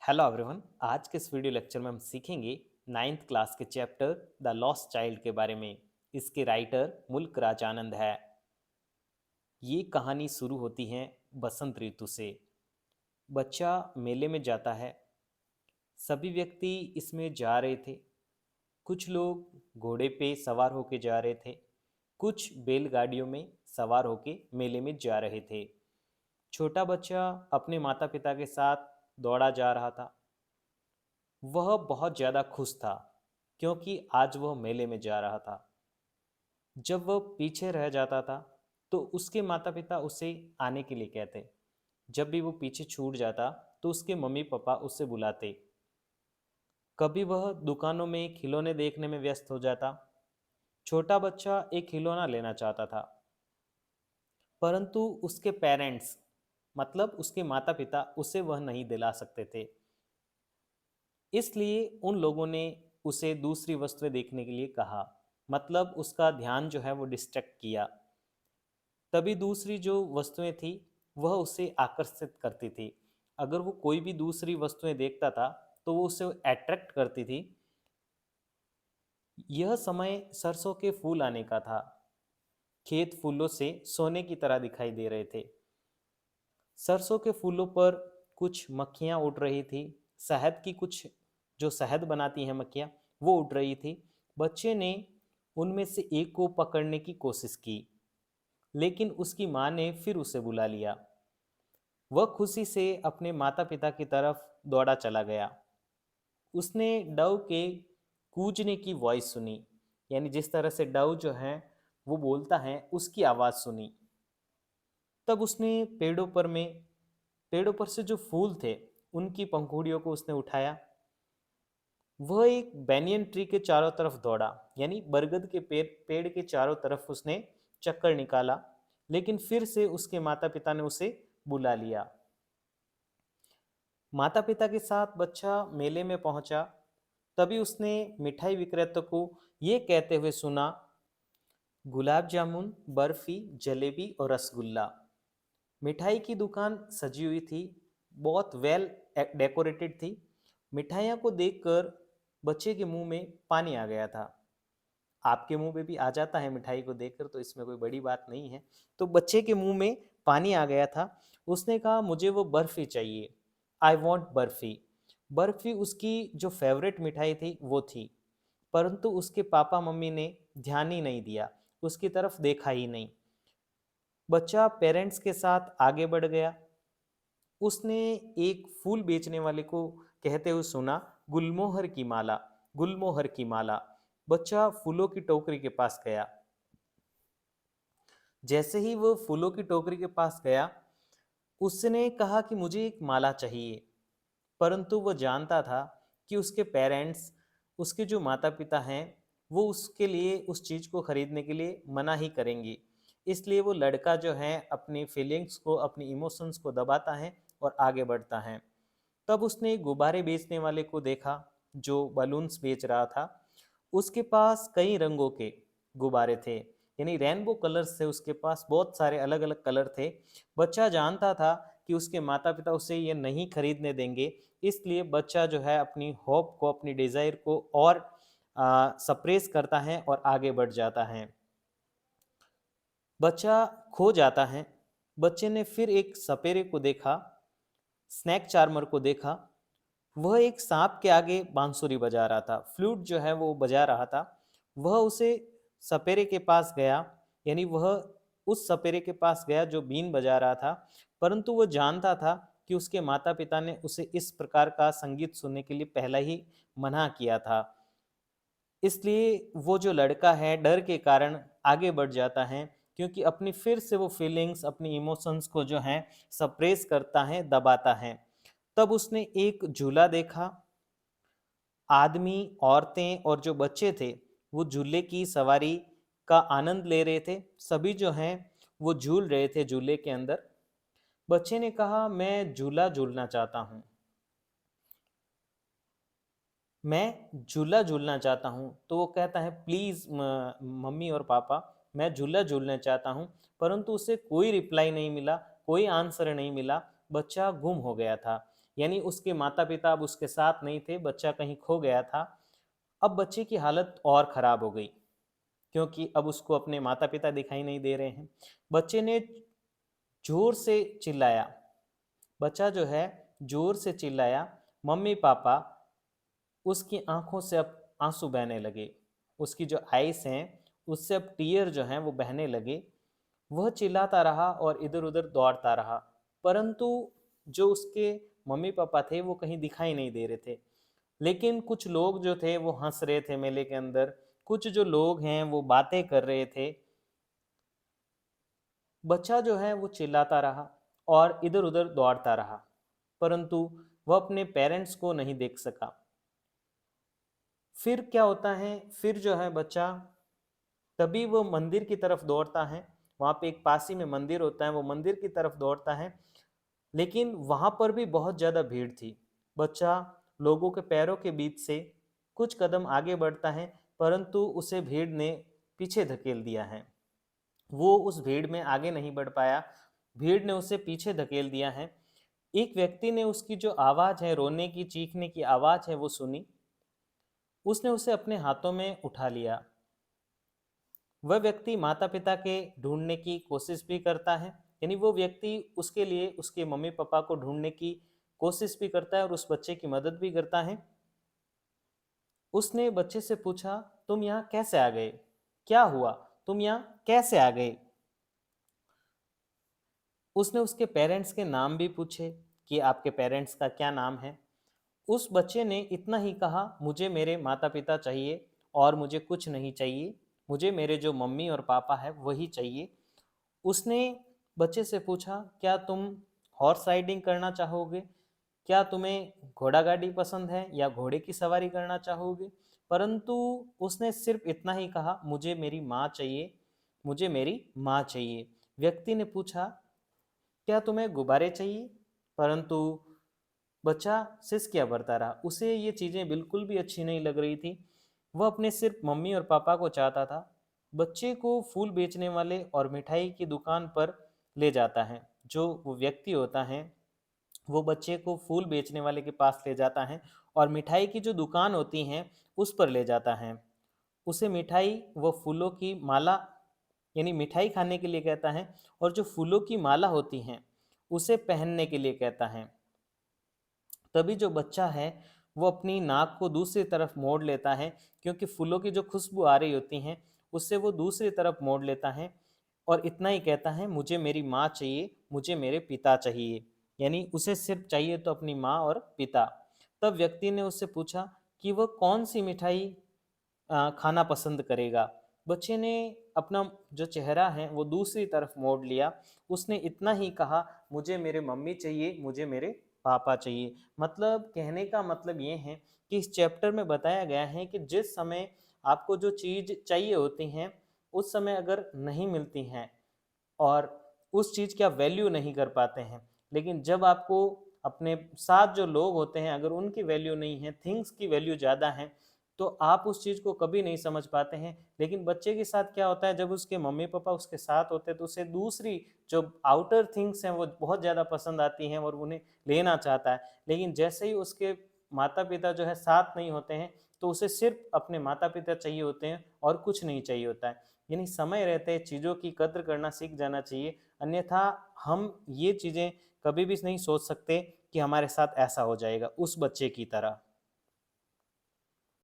Hello everyone. आज के इस वीडियो लेक्चर में हम सीखेंगे नाइन्थ क्लास के चैप्टर द लॉस्ट चाइल्ड के बारे में। इसके राइटर मुल्क राज आनंद है। ये कहानी शुरू होती है बसंत ऋतु से। बच्चा मेले में जाता है। सभी व्यक्ति इसमें जा रहे थे। कुछ लोग घोड़े पे सवार होके जा रहे थे, कुछ बैलगाड़ियों में सवार होके मेले में जा रहे थे। छोटा बच्चा अपने माता पिता के साथ दौड़ा जा रहा था। वह बहुत ज़्यादा खुश था क्योंकि आज वह मेले में जा रहा था। जब वह पीछे रह जाता था तो उसके माता पिता उसे आने के लिए कहते। जब भी वो पीछे छूट जाता तो उसके मम्मी पापा उससे बुलाते। कभी वह दुकानों में खिलौने देखने में व्यस्त हो जाता। छोटा बच्चा एक खिलौना लेना चाहता था, परंतु उसके पेरेंट्स मतलब उसके माता पिता उसे वह नहीं दिला सकते थे। इसलिए उन लोगों ने उसे दूसरी वस्तुएं देखने के लिए कहा, मतलब उसका ध्यान जो है वो डिस्ट्रैक्ट किया। तभी दूसरी जो वस्तुएं थी वह उसे आकर्षित करती थी। अगर वो कोई भी दूसरी वस्तुएं देखता था तो वो उसे अट्रैक्ट करती थी। यह समय सरसों के फूल आने का था। खेत फूलों से सोने की तरह दिखाई दे रहे थे। सरसों के फूलों पर कुछ मक्खियाँ उड़ रही थी। शहद की कुछ जो शहद बनाती हैं मक्खियाँ, वो उड़ रही थी। बच्चे ने उनमें से एक को पकड़ने की कोशिश की, लेकिन उसकी माँ ने फिर उसे बुला लिया। वह खुशी से अपने माता पिता की तरफ दौड़ा चला गया। उसने डव के कूजने की वॉइस सुनी, यानी जिस तरह से डव जो है वो बोलता है उसकी आवाज़ सुनी। तब उसने पेड़ों पर से जो फूल थे उनकी पंखुड़ियों को उसने उठाया। वह एक बैनियन ट्री के चारों तरफ दौड़ा, यानी बरगद के पेड़ के चारों तरफ उसने चक्कर निकाला, लेकिन फिर से उसके माता पिता ने उसे बुला लिया। माता पिता के साथ बच्चा मेले में पहुंचा। तभी उसने मिठाई विक्रेता को ये कहते हुए सुना, गुलाब जामुन, बर्फी, जलेबी और रसगुल्ला। मिठाई की दुकान सजी हुई थी, बहुत वेल डेकोरेटेड थी। मिठाइयों को देखकर बच्चे के मुंह में पानी आ गया था। आपके मुंह में भी आ जाता है मिठाई को देखकर, तो इसमें कोई बड़ी बात नहीं है। तो बच्चे के मुंह में पानी आ गया था। उसने कहा, मुझे वो बर्फी चाहिए, आई वॉन्ट बर्फी। बर्फी उसकी जो फेवरेट मिठाई थी वो थी, परंतु उसके पापा मम्मी ने ध्यान ही नहीं दिया, उसकी तरफ देखा ही नहीं। बच्चा पेरेंट्स के साथ आगे बढ़ गया। उसने एक फूल बेचने वाले को कहते हुए सुना, गुलमोहर की माला, गुलमोहर की माला। बच्चा फूलों की टोकरी के पास गया। जैसे ही वो फूलों की टोकरी के पास गया, उसने कहा कि मुझे एक माला चाहिए। परंतु वो जानता था कि उसके पेरेंट्स, उसके जो माता पिता हैं, वो उसके लिए उस चीज़ को खरीदने के लिए मना ही करेंगे। इसलिए वो लड़का जो है अपनी फीलिंग्स को, अपनी इमोशंस को दबाता है और आगे बढ़ता है। तब उसने गुब्बारे बेचने वाले को देखा जो बलून्स बेच रहा था। उसके पास कई रंगों के गुब्बारे थे, यानी रेनबो कलर्स थे उसके पास, बहुत सारे अलग अलग कलर थे। बच्चा जानता था कि उसके माता पिता उसे ये नहीं खरीदने देंगे, इसलिए बच्चा जो है अपनी होप को, अपनी डिज़ायर को और सप्रेस करता है और आगे बढ़ जाता है। बच्चा खो जाता है। बच्चे ने फिर एक सपेरे को देखा, स्नैक चार्मर को देखा। वह एक सांप के आगे बांसुरी बजा रहा था, फ्लूट जो है वो बजा रहा था। वह उसे सपेरे के पास गया, यानी वह उस सपेरे के पास गया जो बीन बजा रहा था, परंतु वह जानता था कि उसके माता पिता ने उसे इस प्रकार का संगीत सुनने के लिए पहले ही मना किया था। इसलिए वो जो लड़का है डर के कारण आगे बढ़ जाता है, क्योंकि अपनी फिर से वो फीलिंग्स, अपनी इमोशंस को जो है सप्रेस करता है, दबाता है। तब उसने एक झूला देखा। आदमी, औरतें और जो बच्चे थे वो झूले की सवारी का आनंद ले रहे थे। सभी जो हैं वो झूल रहे थे झूले के अंदर। बच्चे ने कहा, मैं झूला झूलना चाहता हूँ, मैं झूला झूलना चाहता हूँ। तो वो कहता है, प्लीज़ मम्मी और पापा, मैं झूला झूलना चाहता हूँ। परंतु उसे कोई रिप्लाई नहीं मिला, कोई आंसर नहीं मिला। बच्चा गुम हो गया था। यानी उसके माता पिता अब उसके साथ नहीं थे, बच्चा कहीं खो गया था। अब बच्चे की हालत और ख़राब हो गई, क्योंकि अब उसको अपने माता पिता दिखाई नहीं दे रहे हैं। बच्चे ने ज़ोर से चिल्लाया, बच्चा जो है ज़ोर से चिल्लाया, मम्मी पापा। उसकी आंखों से अब आंसू बहने लगे, उसकी जो आइस हैं उससे अब टीयर जो हैं वो बहने लगे। वह चिल्लाता रहा और इधर उधर दौड़ता रहा, परंतु जो उसके मम्मी पापा थे वो कहीं दिखाई नहीं दे रहे थे। लेकिन कुछ लोग जो थे वो हंस रहे थे मेले के अंदर, कुछ जो लोग हैं वो बातें कर रहे थे। बच्चा जो है वो चिल्लाता रहा और इधर उधर दौड़ता रहा, परंतु वह अपने पेरेंट्स को नहीं देख सका। फिर क्या होता है, फिर जो है बच्चा तभी वो मंदिर की तरफ दौड़ता है। वहाँ पे एक पास ही में मंदिर होता है, वो मंदिर की तरफ दौड़ता है। लेकिन वहाँ पर भी बहुत ज़्यादा भीड़ थी। बच्चा लोगों के पैरों के बीच से कुछ कदम आगे बढ़ता है, परंतु उसे भीड़ ने पीछे धकेल दिया है। वो उस भीड़ में आगे नहीं बढ़ पाया, भीड़ ने उसे पीछे धकेल दिया है। एक व्यक्ति ने उसकी जो आवाज़ है, रोने की चीखने की आवाज़ है, वो सुनी। उसने उसे अपने हाथों में उठा लिया। वह व्यक्ति माता पिता के ढूंढने की कोशिश भी करता है, यानी वो व्यक्ति उसके लिए उसके मम्मी पापा को ढूंढने की कोशिश भी करता है और उस बच्चे की मदद भी करता है। उसने बच्चे से पूछा, तुम यहाँ कैसे आ गए? क्या हुआ? तुम यहाँ कैसे आ गए? उसने उसके पेरेंट्स के नाम भी पूछे कि आपके पेरेंट्स का क्या नाम है। उस बच्चे ने इतना ही कहा, मुझे मेरे माता पिता चाहिए और मुझे कुछ नहीं चाहिए, मुझे मेरे जो मम्मी और पापा है वही चाहिए। उसने बच्चे से पूछा, क्या तुम हॉर्स राइडिंग करना चाहोगे? क्या तुम्हें घोड़ा गाड़ी पसंद है या घोड़े की सवारी करना चाहोगे? परंतु उसने सिर्फ इतना ही कहा, मुझे मेरी माँ चाहिए, मुझे मेरी माँ चाहिए। व्यक्ति ने पूछा, क्या तुम्हें गुब्बारे चाहिए? परंतु बच्चा सिसकिया भरता रहा, उसे ये चीज़ें बिल्कुल भी अच्छी नहीं लग रही थी। वह अपने सिर्फ मम्मी और पापा को चाहता था। बच्चे को फूल बेचने वाले और मिठाई की दुकान पर ले जाता है। जो वो व्यक्ति होता है वो बच्चे को फूल बेचने वाले के पास ले जाता है और मिठाई की जो दुकान होती हैं उस पर ले जाता है। उसे मिठाई व फूलों की माला, यानी मिठाई खाने के लिए कहता है, और जो फूलों की माला होती हैं उसे पहनने के लिए कहता है। तभी जो बच्चा है वो अपनी नाक को दूसरी तरफ मोड़ लेता है, क्योंकि फूलों की जो खुशबू आ रही होती हैं उससे वो दूसरी तरफ मोड़ लेता है और इतना ही कहता है, मुझे मेरी माँ चाहिए, मुझे मेरे पिता चाहिए। यानी उसे सिर्फ चाहिए तो अपनी माँ और पिता। तब व्यक्ति ने उससे पूछा कि वह कौन सी मिठाई खाना पसंद करेगा। बच्चे ने अपना जो चेहरा है वो दूसरी तरफ मोड़ लिया। उसने इतना ही कहा, मुझे मेरे मम्मी चाहिए, मुझे मेरे पापा चाहिए। मतलब कहने का मतलब ये है कि इस चैप्टर में बताया गया है कि जिस समय आपको जो चीज़ चाहिए होती हैं उस समय अगर नहीं मिलती हैं और उस चीज़ की आप वैल्यू नहीं कर पाते हैं, लेकिन जब आपको अपने साथ जो लोग होते हैं अगर उनकी वैल्यू नहीं है, थिंग्स की वैल्यू ज़्यादा है, तो आप उस चीज़ को कभी नहीं समझ पाते हैं। लेकिन बच्चे के साथ क्या होता है, जब उसके मम्मी पापा उसके साथ होते हैं तो उसे दूसरी जो आउटर थिंग्स हैं वो बहुत ज़्यादा पसंद आती हैं और उन्हें लेना चाहता है। लेकिन जैसे ही उसके माता पिता जो है साथ नहीं होते हैं तो उसे सिर्फ अपने माता पिता चाहिए होते हैं और कुछ नहीं चाहिए होता है। यानी समय रहते चीज़ों की कद्र करना सीख जाना चाहिए, अन्यथा हम ये चीज़ें कभी भी नहीं सोच सकते कि हमारे साथ ऐसा हो जाएगा उस बच्चे की तरह।